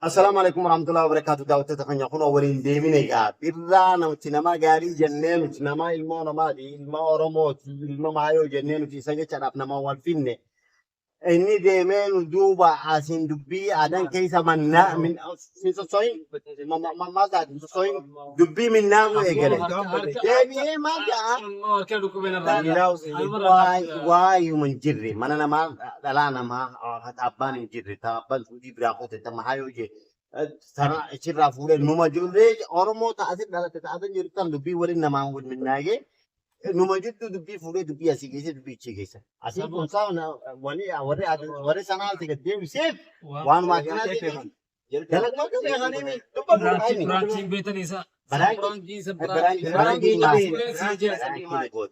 السلام عليكم ورحمة الله وبركاته. دعوة تخنيا خنا ورين ديمين إيجا بيرنا وتنما غاري جنين وتنما إلما نما دي إلما أورموت إلما مايو جنين وتيسانجا شراب نما والفين إني ديمين دوبا عسين دبي عدن كيسا من سوين ما زاد سوين دبي من ناو إيجا ديمي ما جاء واي من جري mana nama dala nama hataban jiri taban sudi berako tentang mahayo je sana cirra fure numa jure oromo ta asir dala ta adan jiri tan dubi wali nama wud minnage numa jittu dubi fure dubi asigese dubi chigese asir kunsa na wali wari sana tiga dem sef wan ma kana jalak ma kana hani mi tuba Branching better is a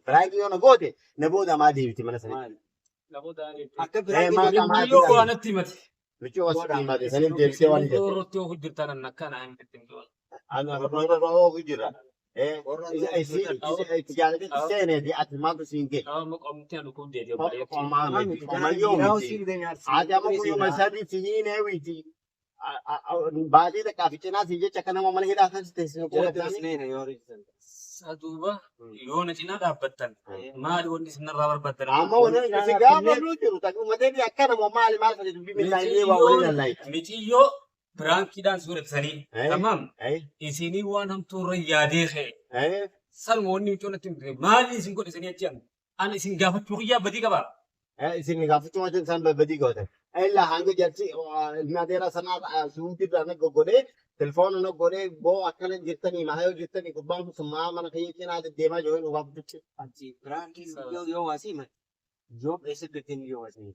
Berarti ono gote nebo da ma devi mana sani Yo go on a timid. lucu waspi ma de sani devi se wani Rotio Hujitana Nakana and ana ro gujira si tiga sene di atmatu singe ada mo ko masadi sini witi baadi da kafi cina sije chakana mo mala hida kan station ko Saduba, Yona China Batan, Mad one is never better. amma wannan siga ma lucu ta kuma dai akana mo mali ma da bi min dai wa wannan lai Michio, Branki dance with Sani, Tamam, ai Isini one him to Rayade. ai Salmon new to nothing. Man is in good as any jam. And is in Gavapuria Badigaba. sini ga fito wajen san badi gote ai la hango jarti na dera sana suuti dana go gode telephone no gode bo akale jittani mahayo jittani ko bang summa man kayi kina de dema join wa butti Anci berarti yo wasi man. Job ऐसे करते नहीं yo wasi.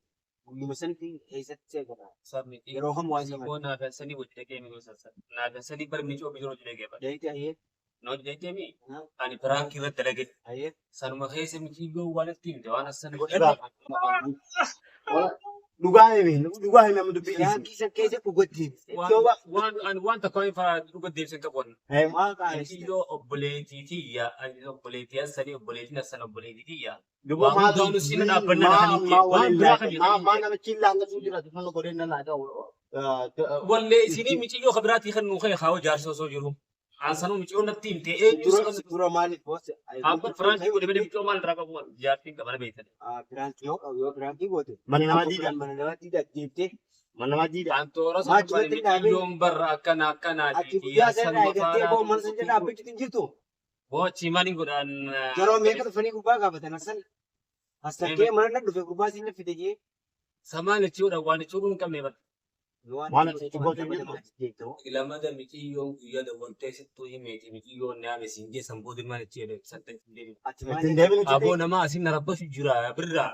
Lulusan ti ऐसे check करा. Submit. Pero हम wasi man. Ko na Sani would take me na Sani per Micho Bidro Jega. Jadi क्या ये? Not Jemi. And Branki with the legate. आये. Sanma Hayes and Michigo one team. The one San dugahe mi du bi Yang kisah कैसे पुगती? one to coin for good days in Capon. ai माँ का है. Yo obolatia and obolatia, Sani obolatia, San obolatia. dubo ma Down to see an up and ma na chilla na sujira no gode na la da One lay Sini Michigo Habrati and Muhay, how Jarso so you. Ansano Micho on team. Pura mali bos. Apa Frank would have been to Malraka one. Jarting Kabanabated. Berarti yo berarti bote. man na di Mana mana tidak jadi. man na di Antoras yung barakana kana Aki dia saya naik dia bawa mana saja nak apa kita jitu. Bochi maning gudan Jaro mereka tu fani kubah kah betul asal. Asal ke mana nak dua kubah sini fitih je. sama le chura wani churun kam ne bat Mana ibo jitu. ilamada miki yung iya da won test to imeti miki yo na me singe sambodin mane chere satte diri Ati tin mana? devi abo nama asin narabba jura birra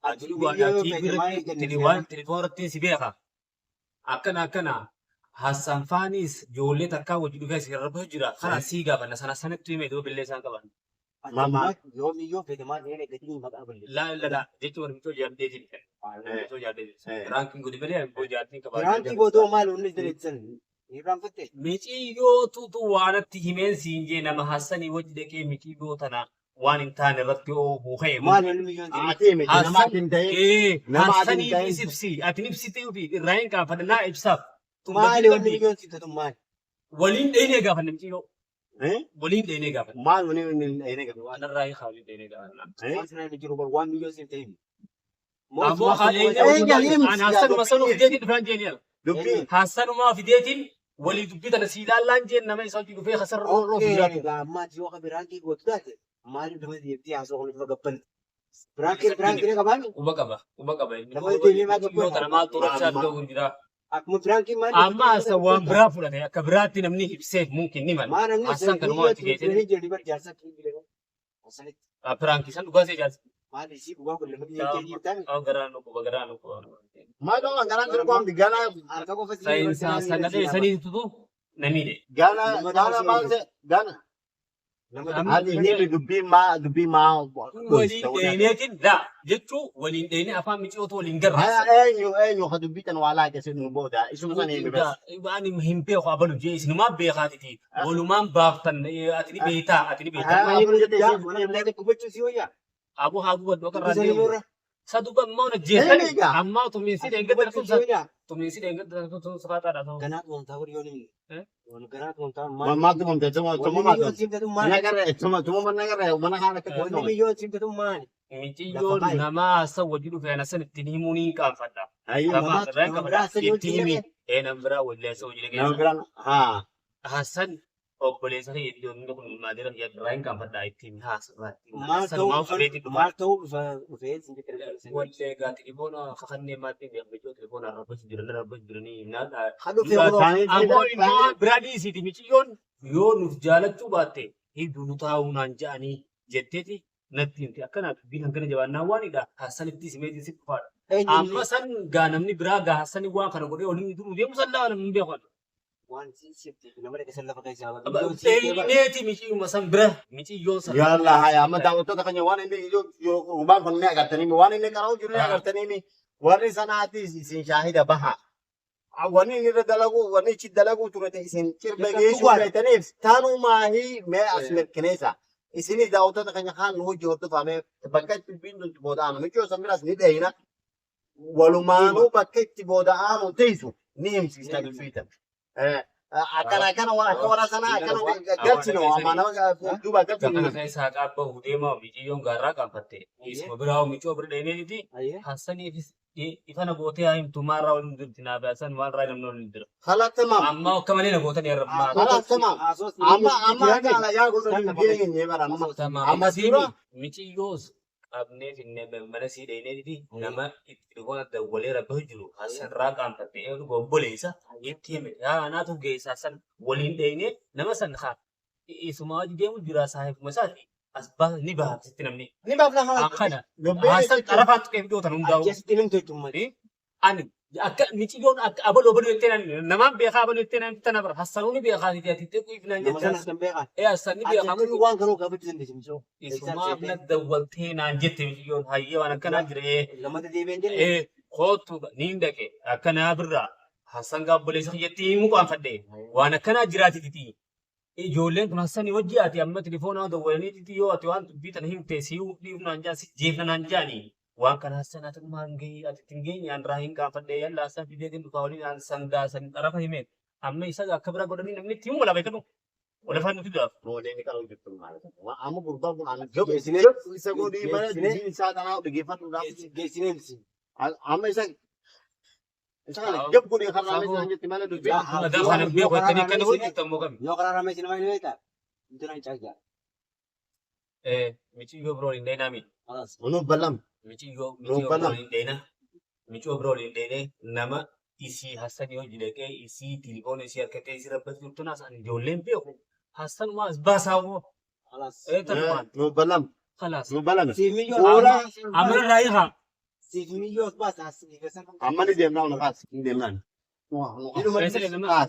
ajulu wa ya ti birra tiri wan tiri forati sibeka akana Hassan Fanis jole takka wujudu ga sirabba jura khana siga bana sana sana tu me do bille san kaban Mama yo mi yo fitih mana ni kita ni mak abang. la jetu war mito jam de jiri to jade ranking gudi bele ko jati ka Berarti bodoh malu ni dari sen. Ini rambutnya. Miti yo tu wana tihimen sinje na mahasani wajde ke miti go tana wanin tane ratyo ho khay Malu ni million. ati mi na ma tin dai nama hasani atin bisipsi atinipsi te ubi rain ka fadna ibsab Malu ni million situ tu mal. walin de ne ga fannin yo eh walin de ne ga fannin mal ni ne ga wana rai khali de ne ga fannin Mas na ni kiro 1 million situ ini. abo khali an hasan masalu fideti fran jenial dubbi hasan ma fideti wali dubbi tana sila lanje na mai sauti fe khasar ro Oke, lama jiwa ka berarti gua tu dah. Malu dah dia dia asal kalau kita gapan. Berangkir ni kapan? ubaka ba Nama dia ni macam yo tana ma to racha do gira Aku mau berangkir mana? amma sa wan bra fulane ka brati namni hibse mumkin niman Mana ni? asan kan mo tigete Ini jadi berjasa kiri. Asal pranki san duga se jas malu sih gua kalau lebih jadi tan. aw garano ko ma do garan dir ko di gana Arka ko fasi. sain sa sanade sani tutu namide gana ma se gana hadi ni dubbi ma wali denetin da jettu wali dene afa mi to walin garra enyo ha dubbi tan wala ke sinu boda isu ma ne be da ibani muhimpe ko abalu je sinu ma be khatiti woluman baftan atini beta Mana ni berjaya? Mana ni berjaya? Kubecu sih ya. abu hagu do Bisa karra ni murah. Saduba mau na Ini jesan ka? amma to min sida enggak terus to min sida enggak terus safata da to Ganat mo tawar yun ni. Eh? Wala ganat mo tawar. Ma tum te tuma Wala ma milyon simta tum man. nagare tuma man nagare mana kana ka Wala milyon simta tum man. miti yo nama sa wajidu fa na san tinimuni kan fada ayi kama ran ka fada Namra timi e nambra wala so wajide na ke gran ha hasan obbole sa yeddo ndo kun madira ya ran kan fada timi hasan Mal hasan taw ma fureti mal taw fa ufeet simta tum. wala ga tilibona khakanne mati be bejo tilibona rabba jirani na da hadu fi qur'an ammo imma bradi siti miti yon jaalachuu baatte hiddu taa'uu naan ja'anii jetteeti natti himti akkana dubbiin hangana jabaannaa waanidha hassanitti simeetii si dhufaadha. Amma san gaa namni biraa gaa hassani waan kana godhee waliin duruu deemu san laa namni beekan. Waan simti nama dhaqe san lafa keessaa. Eelneeti miciyyuma san bira miciyyoon san. yalla haya amma daawwattoota keenya waan inni yoo ubaan kun ni agartanii waan inni qara'u jiru ni agartanii warri sanaati isin shaahida baha. Wani ni dalagu wani ci dalagu turate isin cirbage shi beetaniif taanu maahi mee as mirkineessa. Isini daawwattoota keenya kaan hojii hordofame bakka itti bindu booda'aanu michoo san biras ni dheeyina. Walumaanuu bakka itti booda'aanu teessu ni himsiisa bilfiita. Akkana waan akka warra sanaa akkana galchinu amma nama duuba galchinu. Kana keessaa qaabba hudeemaa miciyyoon gaarraa qaanfatte. Isuma biraa micoo bira dheeneeti hassaniifis ifana gootee haa himtu maarraa waliin jirti naa baasan maarraa namni waliin jira. Halatamaam. Amma akka malee na gootan yarrabmaa. Halatamaam. Amma akka yaa gosoonni geenye bara Amma siimi miciyyoos qabnee finne mana sii dheeneeti nama itti dhugoon dawwalee rabbaa jiru hassanirraa qaanfatte eegu obboleessa itti hime yaa naatu geessaa san waliin dheenee nama san haa isuma wajji deemu jira saahibuma isaati as ni baasitti namni. Ni baafna haa. Akkana haasan xarafaan tuqee fidootan hundaa'u. Keessatti limtu jechuun Ani akka miciyyoon akka abaloo abaloo jettee naan namaan beekaa abaloo jettee naan tana bara hassanuuni beekaa ti ati xiqqoo ifnaan nama jettaan. sanas kan beekan. Hassanni beekaa Ajjatanii waan kanuu qabachuu dandeessu misoo. isumaaf na dawwaltee naan jette miciyyoon hayyee waan akkanaa jiree. Lamata deebi'een jenne. Kootu niin dhaqe akkanaa birraa hassan gaabboleessa jettii mukaan fadhe waan akkanaa jiraati titi. Ijoolleen kun hassanii wajji ati amma tilifoonaa dawwalanii titi yoo ati waan dubbitan himte si'uu dhiifnaan jaan si jeefna naan jaanii. Waan kana hassan ati maan gahee ati ittiin geenye aan raa hin gaafadhe yalla hassan fidee kan dhufaa waliin aan sangaa san xarafa himee amma isa akka bira godhanii namni itti himu wala beekatu wala faan nuti du'aaf. Moolee ni qara'u jirtu maal. Amma gurbaan kun aan gabu isa godhii bara diin isaa kanaa dhaggeeffatuudhaaf. Geessineemsi. Amma isa kana gab godhee karraa isaa jetti malee dubbii. Madaa kana beeku itti akka hojii tammoo qabi. Yoo karaa ramee sinima ni beektaa? Intina hin caagaa. Michiyyoo biroo hin dheenaami. Nuuf bal'am. Michiyyoo biroo hin dheena. Michiyyoo biroo hin dheene nama isii hassanii hojii dhaqee isii tilifoona isii harkatee isii rabbatu jirtu naas ijoolleen beeku. Hassan maas baasaa woo. Tanumaan. Nuuf bal'am. Khalaas. Nuuf bal'am. Siifmiyyoo. Amana raayi haa. Siifmiyyoo baasa. Amma ni deemnaa ol kaas. Ni deemnaan. Keessa deemnaa.